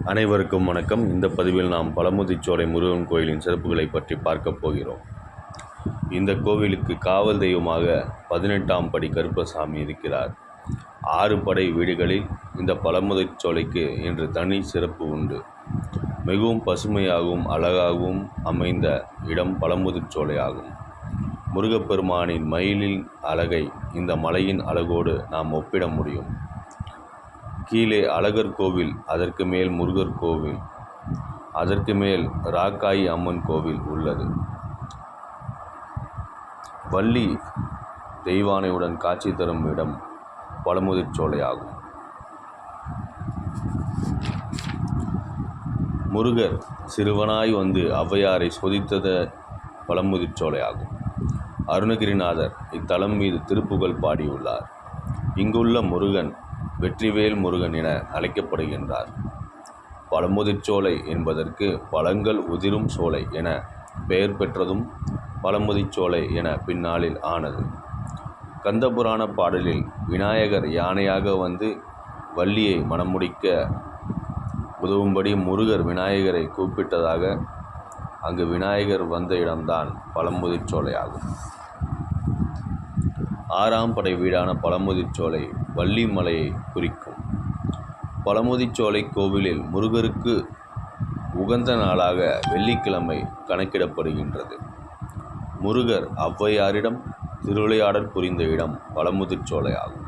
அனைவருக்கும் வணக்கம். இந்த பதிவில் நாம் பழமுதிர்ச்சோலை முருகன் கோயிலின் சிறப்புகளை பற்றி பார்க்கப் போகிறோம். இந்த கோவிலுக்கு காவல் தெய்வமாக 18ஆம் படி கருப்பசாமி இருக்கிறார். 6 படை வீடுகளில் இந்த பழமுதிர்ச்சோலைக்கு என்று தனி சிறப்பு உண்டு. மிகவும் பசுமையாகவும் அழகாகவும் அமைந்த இடம் பழமுதிர்ச்சோலை ஆகும். முருகப்பெருமானின் மயிலின் அழகை இந்த மலையின் அழகோடு நாம் ஒப்பிட முடியும். கீழே அழகர் கோவில், அதற்கு மேல் முருகர் கோவில், அதற்கு மேல் ராக்காயி அம்மன் கோவில் உள்ளது. வள்ளி தெய்வானையுடன் காட்சி தரும் இடம் பழமுதிர்ச்சோலை ஆகும். முருகர் சிறுவனாய் வந்து ஔவையாரை சோதித்தது பழமுதிர்ச்சோலை ஆகும். அருணகிரிநாதர் இத்தலம் மீது திருப்புகழ் பாடியுள்ளார். இங்குள்ள முருகன் வெற்றிவேல் முருகன் என அழைக்கப்படுகின்றார். பழமுதிர்ச்சோலை என்பதற்கு பழங்கள் உதிரும் சோலை என பெயர் பெற்றதும் பழமுதிர்ச்சோலை என பின்னாளில் ஆனது. கந்தபுராண பாடலில் விநாயகர் யானையாக வந்து வள்ளியை மணமுடிக்க உதவும்படி முருகர் விநாயகரை கூப்பிட்டதாக அங்கு விநாயகர் வந்த இடம்தான் பழமுதிர்ச்சோலை ஆகும். 6ஆம் படை வீடான பழமுதிர்ச்சோலை வள்ளி மலையை குறிக்கும். பழமுதிர்ச்சோலை கோவிலில் முருகருக்கு உகந்த நாளாக வெள்ளிக்கிழமை கணக்கிடப்படுகின்றது. முருகர் ஔவையாரிடம் திருவிளையாடல் புரிந்த இடம் பழமுதிர்ச்சோலை ஆகும்.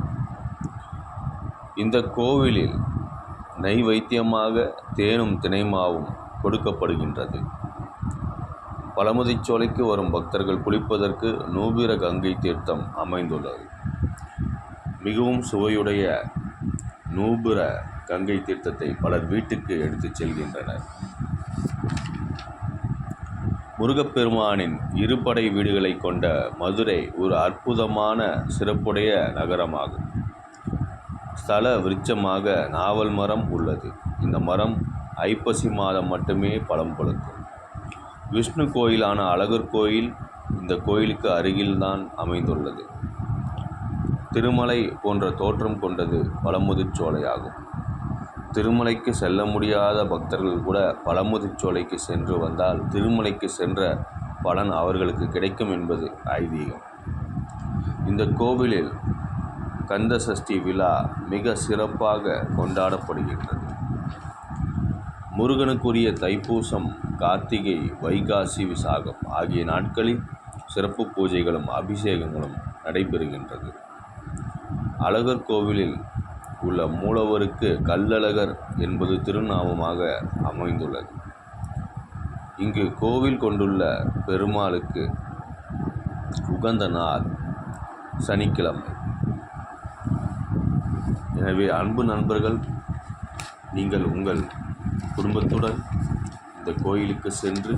இந்த கோவிலில் நைவேத்தியமாக தேனும் தினைமாவும் கொடுக்கப்படுகின்றது. பழமுதிர்ச்சோலைக்கு வரும் பக்தர்கள் குளிப்பதற்கு நூபிர கங்கை தீர்த்தம் அமைந்துள்ளது. மிகவும் சுவையுடைய நூபிர கங்கை தீர்த்தத்தை பலர் வீட்டுக்கு எடுத்துச் செல்கின்றனர். முருகப்பெருமானின் 2 படை வீடுகளை கொண்ட மதுரை ஒரு அற்புதமான சிறப்புடைய நகரமாகும். ஸ்தல விருட்சமாக நாவல் மரம் உள்ளது. இந்த மரம் ஐப்பசி மாதம் மட்டுமே பழம் கொடுக்கும். விஷ்ணு கோயிலான அழகர் கோயில் இந்த கோயிலுக்கு அருகில்தான் அமைந்துள்ளது. திருமலை போன்ற தோற்றம் கொண்டது பழமுதிர்ச்சோலை ஆகும். திருமலைக்கு செல்ல முடியாத பக்தர்கள் கூட பழமுதிர்ச்சோலைக்கு சென்று வந்தால் திருமலைக்கு சென்ற பலன் அவர்களுக்கு கிடைக்கும் என்பது ஐதீகம். இந்த கோவிலில் கந்த சஷ்டி விழா மிக சிறப்பாக கொண்டாடப்படுகின்றது. முருகனுக்குரிய தைப்பூசம், கார்த்திகை, வைகாசி, விசாகம் ஆகிய நாட்களில் சிறப்பு பூஜைகளும் அபிஷேகங்களும் நடைபெறுகின்றது. அழகர் கோவிலில் உள்ள மூலவருக்கு கள்ளழகர் என்பது திருநாமமாக அமைந்துள்ளது. இங்கு கோவில் கொண்டுள்ள பெருமாளுக்கு உகந்த நாள் சனிக்கிழமை. எனவே அன்பு நண்பர்கள், நீங்கள் உங்கள் குடும்பத்துடன் இந்த கோயிலுக்கு சென்று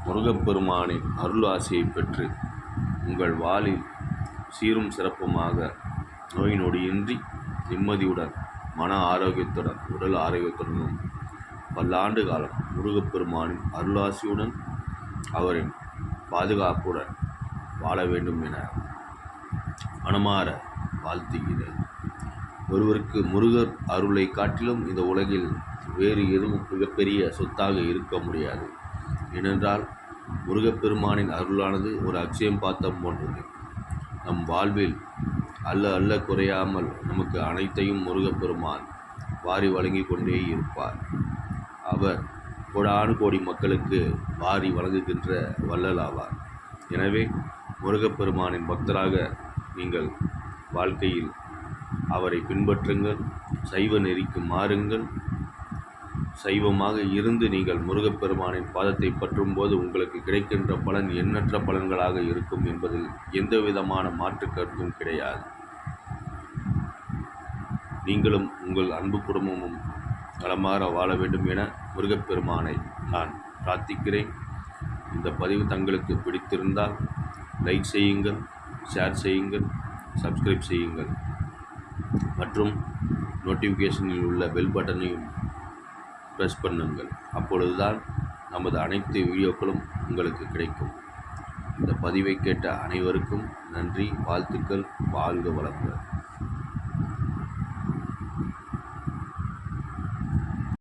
முருகப்பெருமானின் அருள் ஆசியை பெற்று உங்கள் வாழ்வில் சீரும் சிறப்புமாக நோய் நொடியின்றி நிம்மதியுடன் மன ஆரோக்கியத்துடன் உடல் ஆரோக்கியத்துடனும் பல்லாண்டு காலம் முருகப்பெருமானின் அருளாசியுடன் அவரின் பாதுகாப்புடன் வாழ வேண்டும் என மனமாற வாழ்த்துகிறேன். ஒருவருக்கு முருகர் அருளை காட்டிலும் இந்த உலகில் வேறு எதுவும் மிகப்பெரிய சொத்தாக இருக்க முடியாது. ஏனென்றால் முருகப்பெருமானின் அருளானது ஒரு அக்ஷயம் பாத்திரம் போன்றது. நம் வாழ்வில் அல்ல குறையாமல் நமக்கு அனைத்தையும் முருகப்பெருமான் வாரி வழங்கி கொண்டே இருப்பார். அவர் கோடானு கோடி மக்களுக்கு வாரி வழங்குகின்ற வள்ளல் ஆவார். எனவே முருகப்பெருமானின் பக்தராக நீங்கள் வாழ்க்கையில் அவரை பின்பற்றுங்கள், சைவ நெறிக்கு மாறுங்கள். சைவமாக இருந்து நீங்கள் முருகப்பெருமானின் பாதத்தை பற்றும்போது உங்களுக்கு கிடைக்கின்ற பலன் எண்ணற்ற பலன்களாக இருக்கும் என்பதில் எந்த விதமான மாற்று கருத்தும் கிடையாது. நீங்களும் உங்கள் அன்பு குடும்பமும் நலமாற வாழ வேண்டும் என முருகப்பெருமானை நான் பிரார்த்திக்கிறேன். இந்த பதிவு தங்களுக்கு பிடித்திருந்தால் லைக் செய்யுங்கள், ஷேர் செய்யுங்கள், சப்ஸ்கிரைப் செய்யுங்கள் மற்றும் நோட்டிஃபிகேஷனில் உள்ள பெல் பட்டனையும் ப்ரெஸ் பண்ணுங்கள். அப்பொழுதுதான் நமது அனைத்து வீடியோக்களும் உங்களுக்கு கிடைக்கும். இந்த பதிவை கேட்ட அனைவருக்கும் நன்றி, வாழ்த்துக்கள். வாழ்க வளமுடன்.